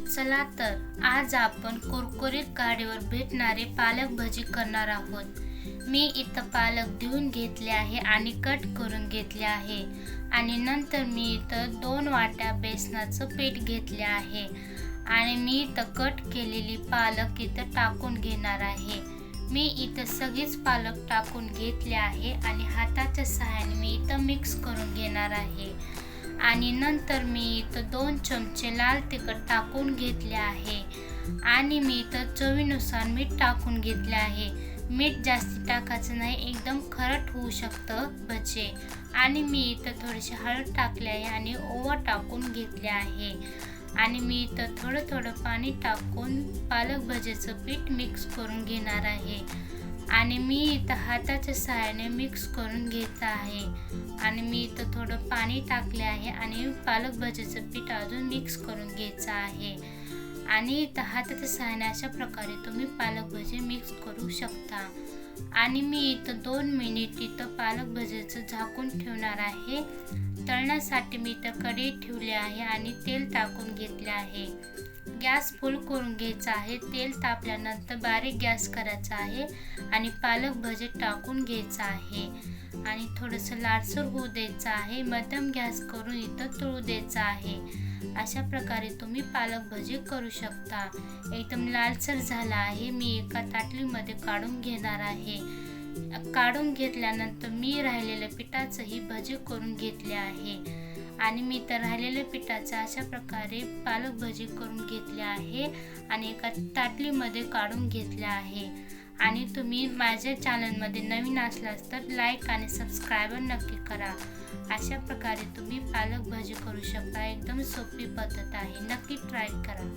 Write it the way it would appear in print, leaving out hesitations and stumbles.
चला तर आज आपण कुरकुरीत गाडीवर भेटणारे पालक भजी करणार आहोत। मी इथं पालक धुवून घेतले आहे आणि कट करून घेतले आहे आणि नंतर मी इथं 2 वाट्या बेसनाचं पीठ घेतले आहे आणि मी इथं कट केलेली पालक इथं टाकून घेणार आहे। मी इथं सगळीच पालक टाकून घेतले आहे आणि हाताच्या सहाय्याने मी इथं मिक्स करून घेणार आहे आणि नंतर मी इथं 2 चमचे लाल तिखट टाकून घेतले आहे आणि मी इथं चवीनुसार मीठ टाकून घेतले आहे। मीठ जास्त टाकायचं नाही, एकदम खरट होऊ शकतं भजे। आणि मी इथं थोडीशी हळद टाकली आहे आणि ओवा टाकून घेतले आहे आणि मी इथं थोडं पाणी टाकून पालक भजीचं पीठ मिक्स करून घेणार आहे आणि मी इथं हाताच्या सहाय्याने मिक्स करून घेत आहे आणि मी इथं थोडं पाणी टाकले आहे आणि पालक भजीचं पीठ अजून मिक्स करून घ्यायचं आहे आणि इथं हाताच्या सहाय्याने अशा प्रकारे तुम्ही पालक भजी मिक्स करू शकता। आणि मी इथं 2 मिनिट इथं पालक भजीचं झाकून ठेवणार आहे। तळण्यासाठी मी इथं कढई ठेवली आहे आणि तेल टाकून घेतले आहे। गॅस फुल करून घ्यायचा आहे। तेल तापल्यानंतर बारीक गॅस करायचा आहे आणि पालक भजी टाकून घ्यायचा आहे आणि थोडंसं लालसर होऊ द्यायचं आहे। मध्यम गॅस करून इथं तळू द्यायचं आहे। अशा प्रकारे तुम्ही पालक भजी करू शकता। एकदम लालसर झाला आहे। मी एका ताटलीमध्ये काढून घेणार आहे। काढून घेतल्यानंतर मी राहिलेल्या पिठाचंही भजी करून घेतले आहे आणि मी तर राहिलेल्या पिठाचं अशा प्रकारे पालक भजी करून घेतले आहे आणि एका ताटलीमध्ये काढून घेतले आहे। आणि तुम्ही माझ्या चॅनलमध्ये नवीन असलास तर लाईक आणि सबस्क्राईब नक्की करा। अशा प्रकारे तुम्ही पालक भजी करू शकता। एकदम सोपी पद्धत आहे, नक्की ट्राय करा।